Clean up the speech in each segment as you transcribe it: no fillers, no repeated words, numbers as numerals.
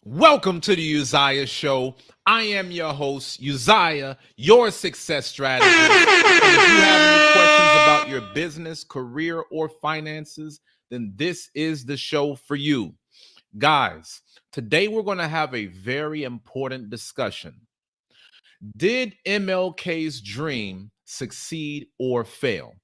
Welcome to the Uzziah Show. I am your host, Uzziah, your success strategist. And if you have any questions about your business, career, or finances, then this is the show for you. Guys, today we're going to have a very important discussion. Did MLK's dream succeed or fail?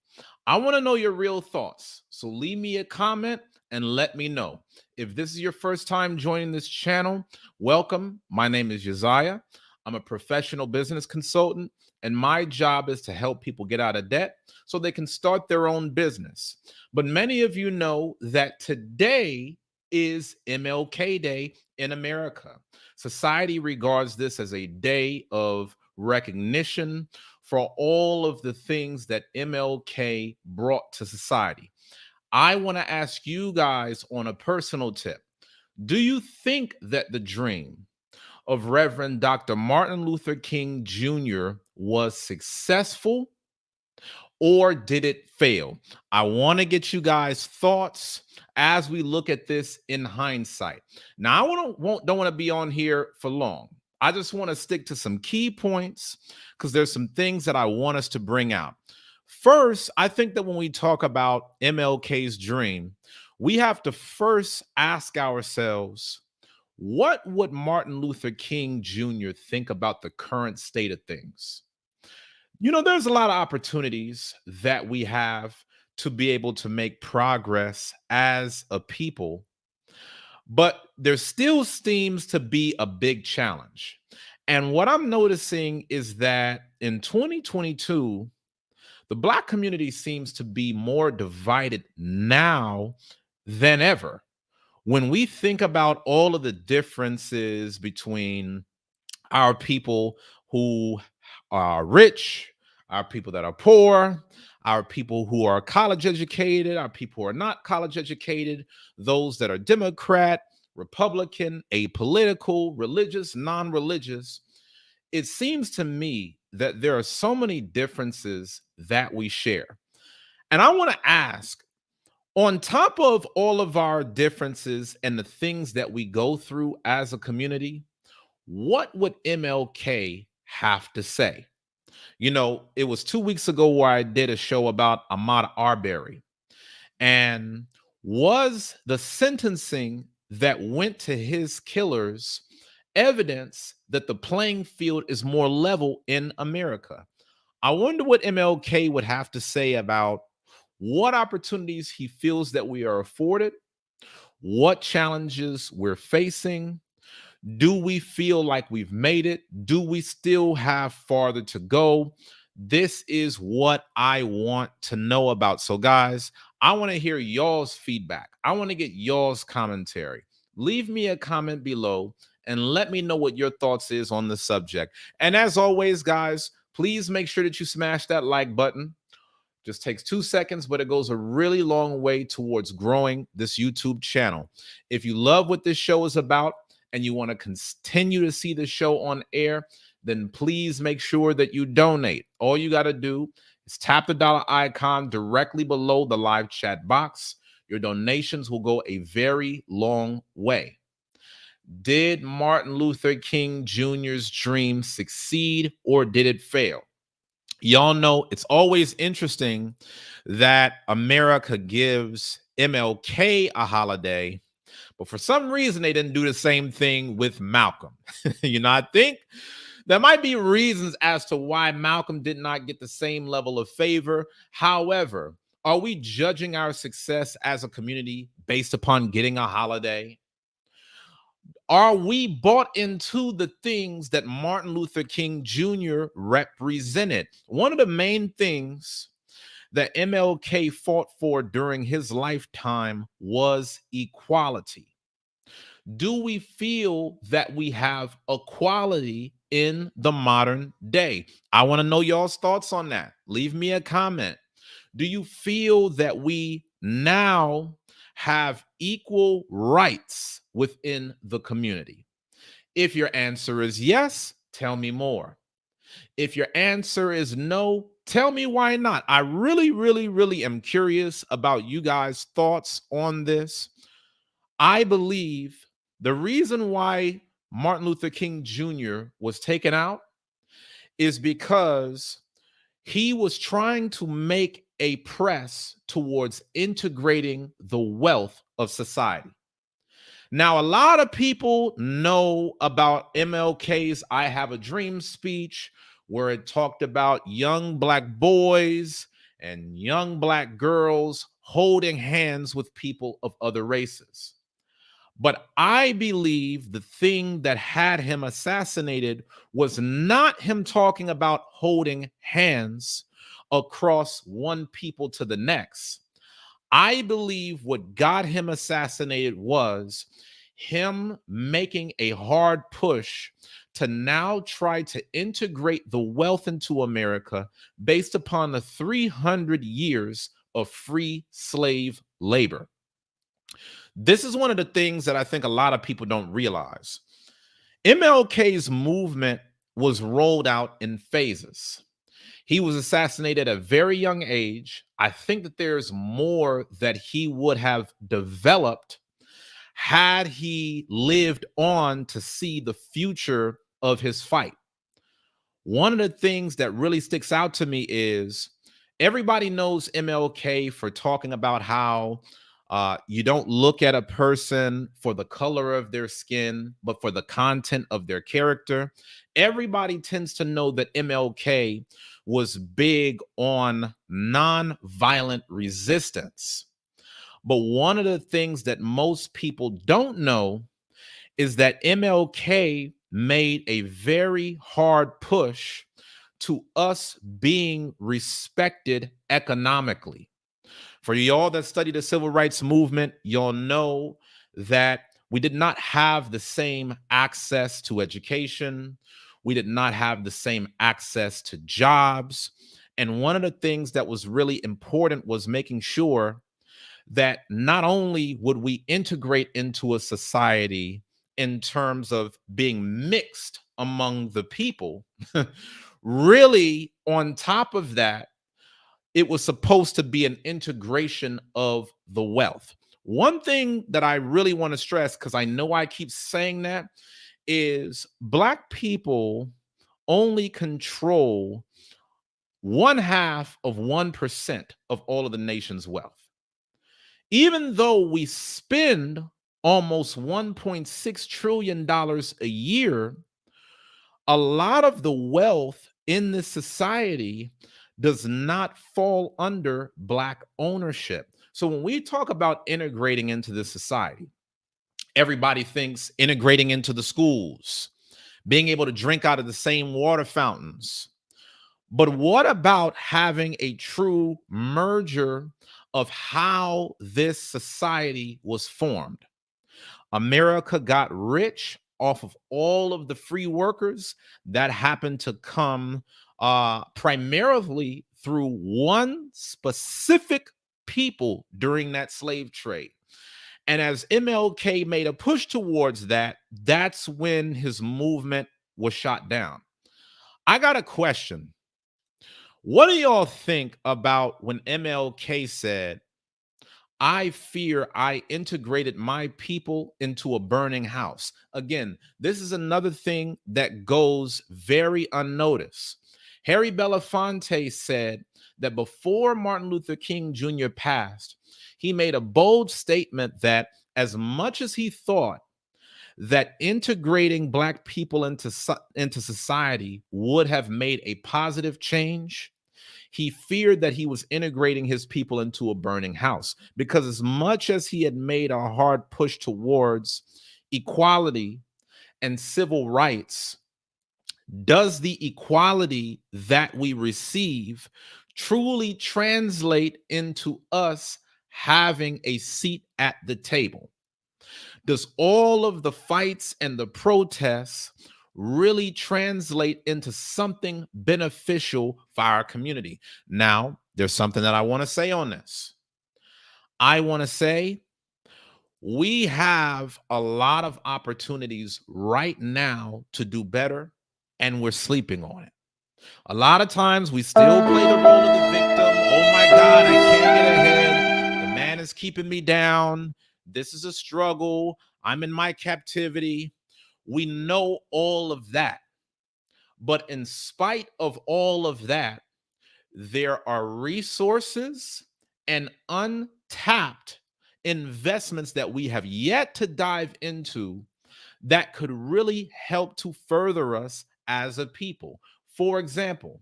I want to know your real thoughts. So leave me a comment and let me know. If this is your first time joining this channel, welcome. My name is Uzziah. I'm a professional business consultant, and my job is to help people get out of debt so they can start their own business. But many of you know that today is MLK Day in America. Society regards this as a day of recognition for all of the things that MLK brought to society. I want to ask you guys on a personal tip. Do you think that the dream of Reverend Dr. Martin Luther King Jr. was successful or did it fail? I want to get you guys' thoughts as we look at this in hindsight. Now, don't want to be on here for long. I just want to stick to some key points because there's some things that I want us to bring out. First, I think that when we talk about MLK's dream, we have to first ask ourselves, what would Martin Luther King Jr. think about the current state of things? You know, there's a lot of opportunities that we have to be able to make progress as a people, but there still seems to be a big challenge. And what I'm noticing is that in 2022, the Black community seems to be more divided now than ever. When we think about all of the differences between our people who are rich, our people that are poor, our people who are college educated, our people who are not college educated, those that are Democrat, Republican, apolitical, religious, non religious. It seems to me that there are so many differences that we share. And I want to ask, on top of all of our differences and the things that we go through as a community, what would MLK have to say? You know, it was 2 weeks ago where I did a show about Ahmaud Arbery. And was the sentencing that went to his killers evidence that the playing field is more level in America? I wonder what MLK would have to say about what opportunities he feels that we are afforded, what challenges we're facing. Do we feel like we've made it? Do we still have farther to go? This is what I want to know about. So, guys, I want to hear y'all's feedback. I want to get y'all's commentary. Leave me a comment below and let me know what your thoughts is on the subject. And as always, guys, please make sure that you smash that like button. Just takes 2 seconds, but it goes a really long way towards growing this YouTube channel. If you love what this show is about and you want to continue to see the show on air, then please make sure that you donate. All you got to do is tap the dollar icon directly below the live chat box. Your donations will go a very long way. Did Martin Luther King Jr.'s dream succeed or did it fail? Y'all know it's always interesting that America gives MLK a holiday, but for some reason they didn't do the same thing with Malcolm. I think there might be reasons as to why Malcolm did not get the same level of favor. However, are we judging our success as a community based upon getting a holiday? Are we bought into the things that Martin Luther King Jr. represented? One of the main things that MLK fought for during his lifetime was equality. Do we feel that we have equality in the modern day? I want to know y'all's thoughts on that. Leave me a comment. Do you feel that we now have equal rights within the community? If your answer is yes, tell me more. If your answer is no, tell me why not. I really, really, really am curious about you guys' thoughts on this. I believe The reason why Martin Luther King Jr. was taken out is because he was trying to make a press towards integrating the wealth of society. Now, a lot of people know about MLK's I Have a Dream speech, where it talked about young Black boys and young Black girls holding hands with people of other races. But I believe the thing that had him assassinated was not him talking about holding hands across one people to the next. I believe what got him assassinated was him making a hard push to now try to integrate the wealth into America based upon the 300 years of free slave labor. This is one of the things that I think a lot of people don't realize. MLK's movement was rolled out in phases. He was assassinated at a very young age. I think that there's more that he would have developed had he lived on to see the future of his fight. One of the things that really sticks out to me is everybody knows MLK for talking about how you don't look at a person for the color of their skin, but for the content of their character. Everybody tends to know that MLK was big on nonviolent resistance. But one of the things that most people don't know is that MLK made a very hard push to us being respected economically. For y'all that study the civil rights movement, y'all know that we did not have the same access to education. We did not have the same access to jobs. And one of the things that was really important was making sure that not only would we integrate into a society in terms of being mixed among the people, really on top of that, it was supposed to be an integration of the wealth. One thing that I really want to stress, because I know I keep saying that, is Black people only control 0.5% of all of the nation's wealth. Even though we spend almost $1.6 trillion a year, a lot of the wealth in this society does not fall under Black ownership. So when we talk about integrating into this society, everybody thinks integrating into the schools, being able to drink out of the same water fountains. But what about having a true merger of how this society was formed? America got rich off of all of the free workers that happened to come primarily through one specific people during that slave trade. And as MLK made a push towards that, that's when his movement was shot down. I got a question. What do y'all think about when MLK said, I fear I integrated my people into a burning house? Again, this is another thing that goes very unnoticed. Harry Belafonte said that before Martin Luther King Jr. passed, he made a bold statement that as much as he thought that integrating Black people into society would have made a positive change, he feared that he was integrating his people into a burning house, because as much as he had made a hard push towards equality and civil rights, does the equality that we receive truly translate into us having a seat at the table? Does all of the fights and the protests really translate into something beneficial for our community? Now, there's something that I want to say on this. I want to say we have a lot of opportunities right now to do better, and we're sleeping on it. A lot of times we still play the role of the victim. Oh my God, I can't get ahead. The man is keeping me down. This is a struggle. I'm in my captivity. We know all of that. But in spite of all of that, there are resources and untapped investments that we have yet to dive into that could really help to further us as a people. For example,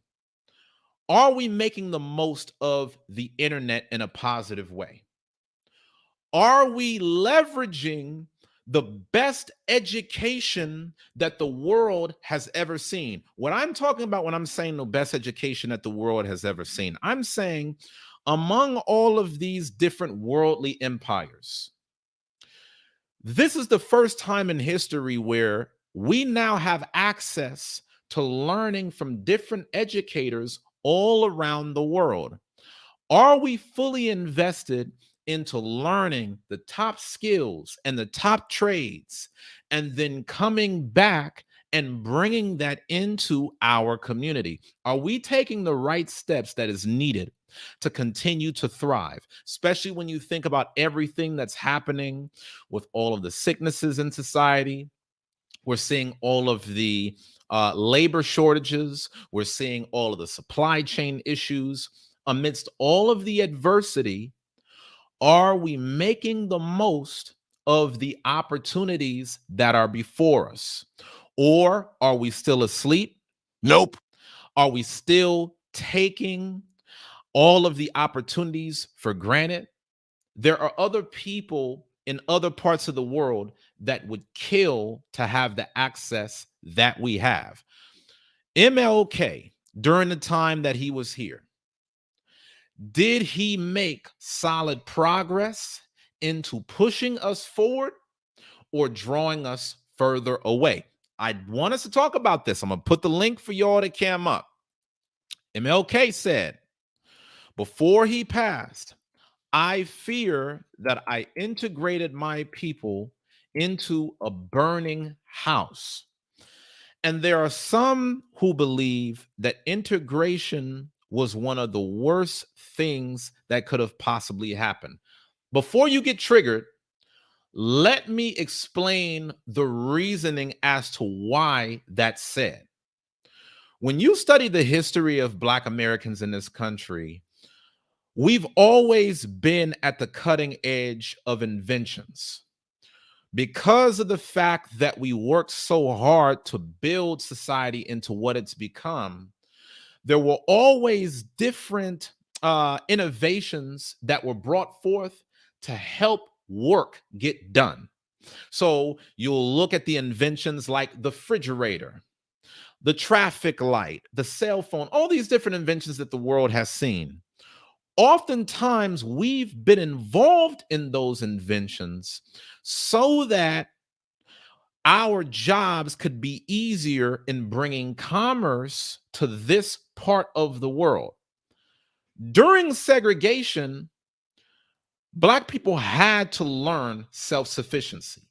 are we making the most of the internet in a positive way? Are we leveraging the best education that the world has ever seen? What I'm talking about when I'm saying the best education that the world has ever seen, I'm saying among all of these different worldly empires, this is the first time in history where we now have access to learning from different educators all around the world. Are we fully invested into learning the top skills and the top trades and then coming back and bringing that into our community? Are we taking the right steps that is needed to continue to thrive, especially when you think about everything that's happening with all of the sicknesses in society? We're seeing all of the labor shortages. We're seeing all of the supply chain issues. Amidst all of the adversity, are we making the most of the opportunities that are before us? Or are we still asleep? Nope. Are we still taking all of the opportunities for granted? There are other people in other parts of the world that would kill to have the access that we have. MLK, during the time that he was here, did he make solid progress into pushing us forward or drawing us further away? I want us to talk about this. I'm going to put the link for y'all to cam up. MLK said, before he passed, I fear that I integrated my people into a burning house. And there are some who believe that integration was one of the worst things that could have possibly happened. Before you get triggered, let me explain the reasoning as to why that's said. When you study the history of Black Americans in this country, we've always been at the cutting edge of inventions because of the fact that we worked so hard to build society into what it's become. There were always different innovations that were brought forth to help work get done. So you'll look at the inventions like the refrigerator, the traffic light, the cell phone, all these different inventions that the world has seen. Oftentimes, we've been involved in those inventions so that our jobs could be easier in bringing commerce to this part of the world. During segregation, Black people had to learn self-sufficiency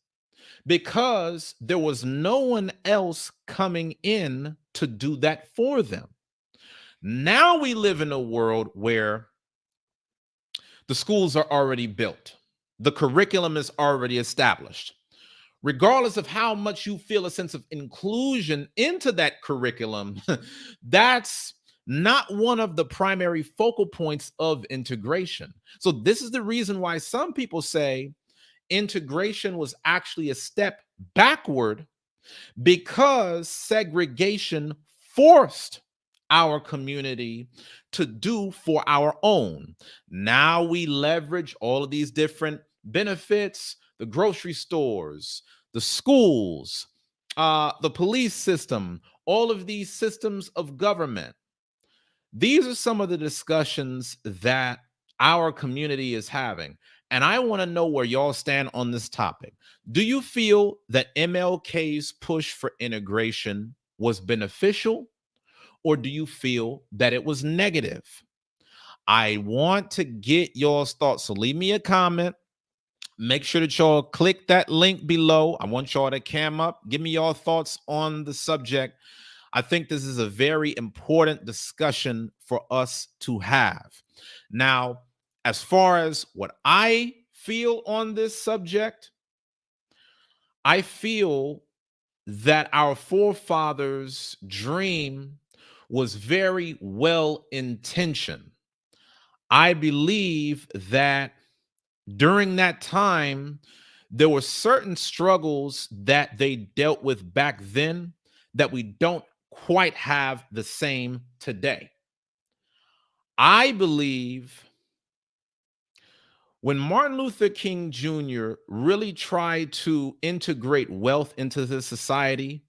because there was no one else coming in to do that for them. Now we live in a world where the schools are already built. The curriculum is already established. Regardless of how much you feel a sense of inclusion into that curriculum, that's not one of the primary focal points of integration. So, this is the reason why some people say integration was actually a step backward because segregation forced our community to do for our own. Now we leverage all of these different benefits, the grocery stores, the schools, the police system, all of these systems of government. These are some of the discussions that our community is having. And I want to know where y'all stand on this topic. Do you feel that MLK's push for integration was beneficial, or do you feel that it was negative? I want to get y'all's thoughts. So leave me a comment. Make sure that y'all click that link below. I want y'all to cam up. Give me your thoughts on the subject. I think this is a very important discussion for us to have. Now, as far as what I feel on this subject, I feel that our forefathers' dream was very well intentioned. I believe that during that time, there were certain struggles that they dealt with back then that we don't quite have the same today. I believe when Martin Luther King Jr. really tried to integrate wealth into the society,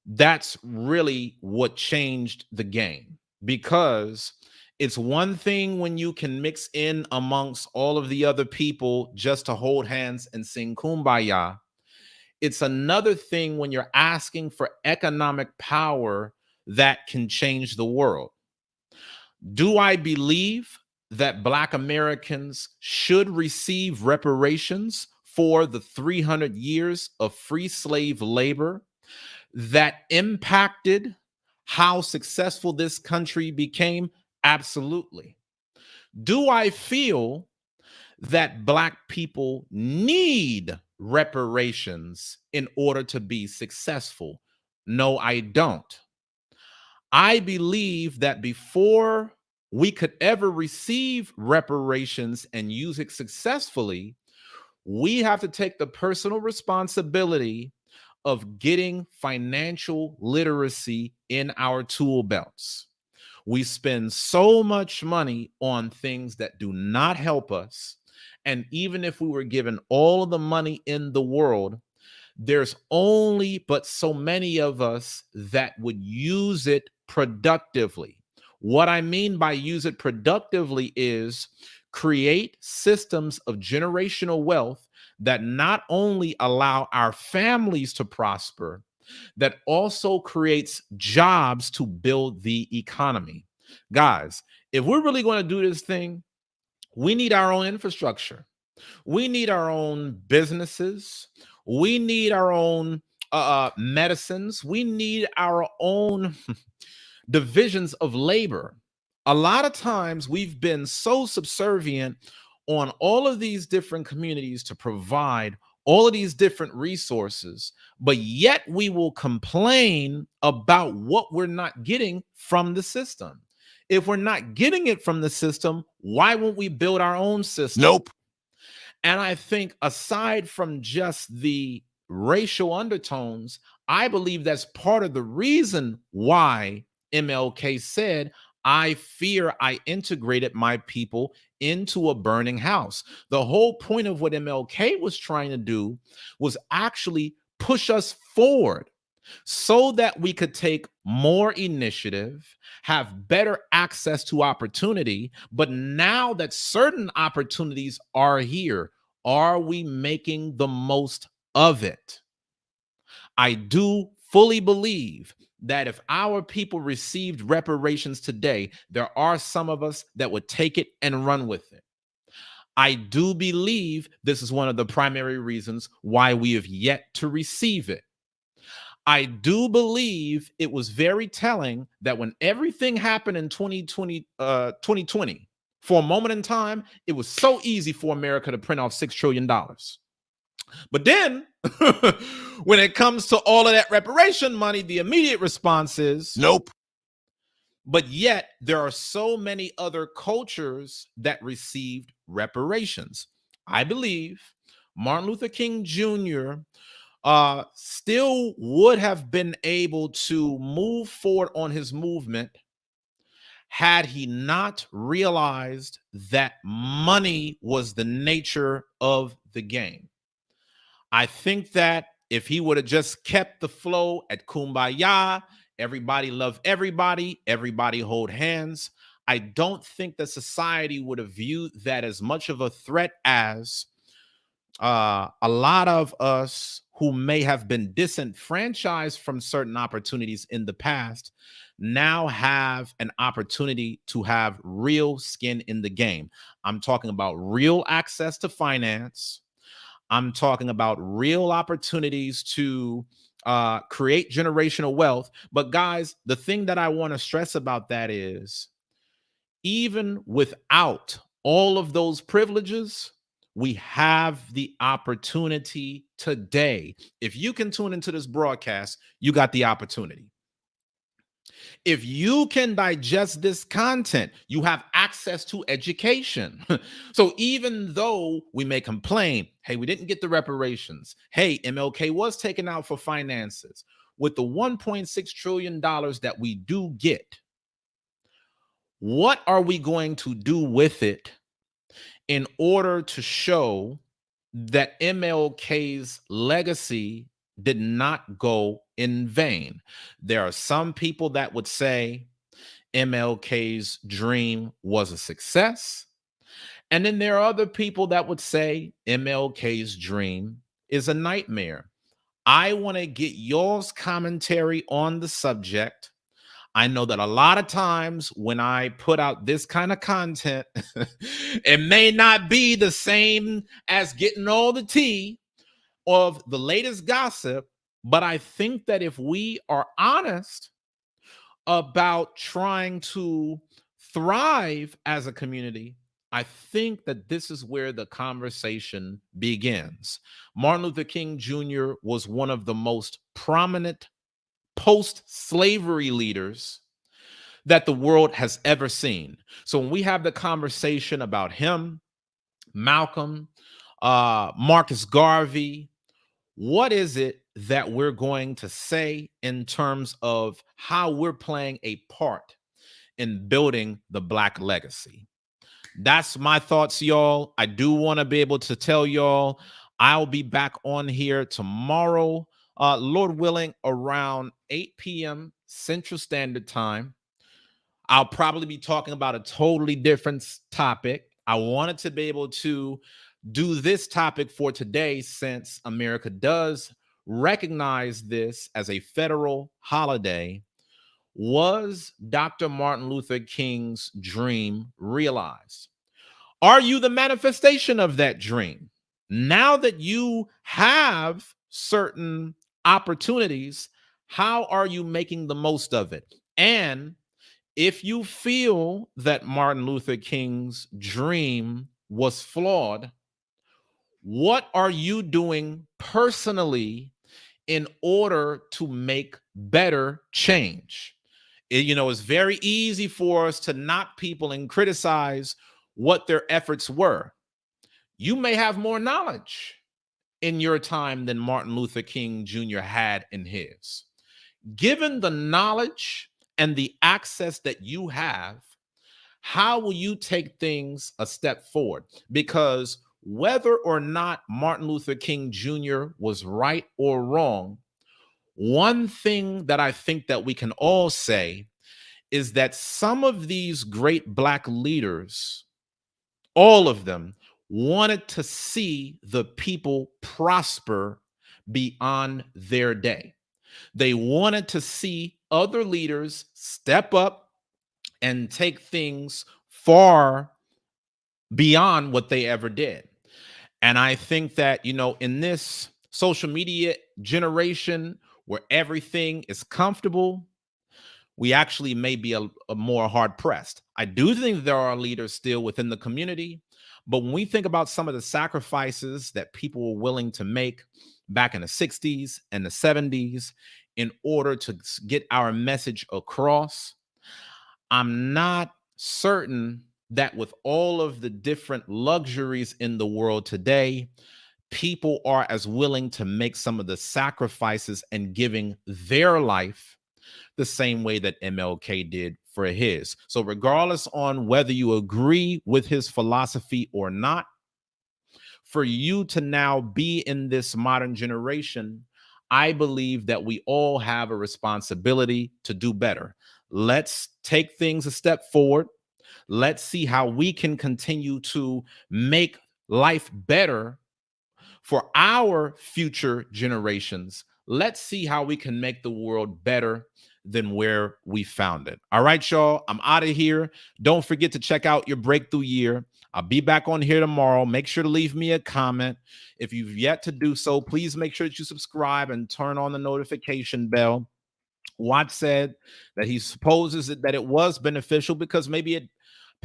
that's really what changed the game, because it's one thing when you can mix in amongst all of the other people just to hold hands and sing kumbaya. It's another thing when you're asking for economic power that can change the world. Do I believe that Black Americans should receive reparations for the 300 years of free slave labor that impacted how successful this country became? Absolutely. Do I feel that Black people need reparations in order to be successful? No, I don't. I believe that before we could ever receive reparations and use it successfully, we have to take the personal responsibility of getting financial literacy in our tool belts. We spend so much money on things that do not help us. And even if we were given all of the money in the world, there's only but so many of us that would use it productively. What I mean by use it productively is create systems of generational wealth that not only allow our families to prosper, that also creates jobs to build the economy. Guys, if we're really going to do this thing, we need our own infrastructure. We need our own businesses. We need our own medicines. We need our own divisions of labor. A lot of times we've been so subservient on all of these different communities to provide all of these different resources, but yet we will complain about what we're not getting from the system. If we're not getting it from the system, why won't we build our own system? Nope. And I think aside from just the racial undertones, I believe that's part of the reason why MLK said, I fear I integrated my people into a burning house. The whole point of what MLK was trying to do was actually push us forward so that we could take more initiative, have better access to opportunity. But now that certain opportunities are here, are we making the most of it? I do fully believe that if our people received reparations today, there are some of us that would take it and run with it. I do believe this is one of the primary reasons why we have yet to receive it. I do believe it was very telling that when everything happened in 2020, for a moment in time, it was so easy for America to print off $6 trillion. But then, when it comes to all of that reparation money, the immediate response is Nope. But yet, there are so many other cultures that received reparations. I believe Martin Luther King Jr. Still would have been able to move forward on his movement had he not realized that money was the nature of the game. I think that if he would have just kept the flow at Kumbaya, everybody love everybody, everybody hold hands, I don't think that society would have viewed that as much of a threat as a lot of us who may have been disenfranchised from certain opportunities in the past now have an opportunity to have real skin in the game. I'm talking about real access to finance. I'm talking about real opportunities to create generational wealth. But guys, the thing that I want to stress about that is even without all of those privileges, we have the opportunity today. If you can tune into this broadcast, you got the opportunity. If you can digest this content, you have access to education. So even though we may complain, hey, we didn't get the reparations. Hey, MLK was taken out for finances. With the $1.6 trillion that we do get, what are we going to do with it in order to show that MLK's legacy did not go in vain? There are some people that would say MLK's dream was a success. And then there are other people that would say MLK's dream is a nightmare. I want to get y'all's commentary on the subject. I know that a lot of times when I put out this kind of content, it may not be the same as getting all the tea of the latest gossip, but I think that if we are honest about trying to thrive as a community, I think that this is where the conversation begins. Martin Luther King Jr. was one of the most prominent post-slavery leaders that the world has ever seen. So when we have the conversation about him, Malcolm, Marcus Garvey, what is it that we're going to say in terms of how we're playing a part in building the Black legacy? That's my thoughts, y'all. I do want to be able to tell y'all I'll be back on here tomorrow, Lord willing, around 8 p.m. Central Standard Time. I'll probably be talking about a totally different topic. I wanted to be able to do this topic for today since America does recognize this as a federal holiday. Was Dr. Martin Luther King's dream realized? Are you the manifestation of that dream? Now that you have certain opportunities, how are you making the most of it? And if you feel that Martin Luther King's dream was flawed, what are you doing personally in order to make better change? It's very easy for us to knock people and criticize what their efforts were. You may have more knowledge in your time than Martin Luther King Jr. had in his. Given the knowledge and the access that you have, how will you take things a step forward? Because whether or not Martin Luther King Jr. was right or wrong, one thing that I think that we can all say is that some of these great Black leaders, all of them, wanted to see the people prosper beyond their day. They wanted to see other leaders step up and take things far beyond what they ever did. And I think that, in this social media generation where everything is comfortable, we actually may be a more hard pressed. I do think there are leaders still within the community, but when we think about some of the sacrifices that people were willing to make back in the 60s and the 70s in order to get our message across, I'm not certain that with all of the different luxuries in the world today, people are as willing to make some of the sacrifices and giving their life the same way that MLK did for his. So regardless on whether you agree with his philosophy or not, for you to now be in this modern generation, I believe that we all have a responsibility to do better. Let's take things a step forward. Let's see how we can continue to make life better for our future generations. Let's see how we can make the world better than where we found it. All right, y'all, I'm out of here. Don't forget to check out your breakthrough year. I'll be back on here tomorrow. Make sure to leave me a comment. If you've yet to do so, please make sure that you subscribe and turn on the notification bell. Watt said that he supposes that it was beneficial because maybe it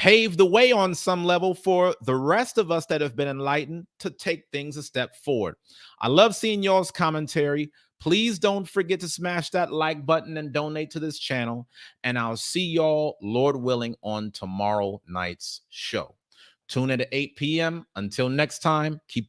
paved the way on some level for the rest of us that have been enlightened to take things a step forward. I love seeing y'all's commentary. Please don't forget to smash that like button and donate to this channel. And I'll see y'all, Lord willing, on tomorrow night's show. Tune in at 8 p.m. Until next time, keep pushing.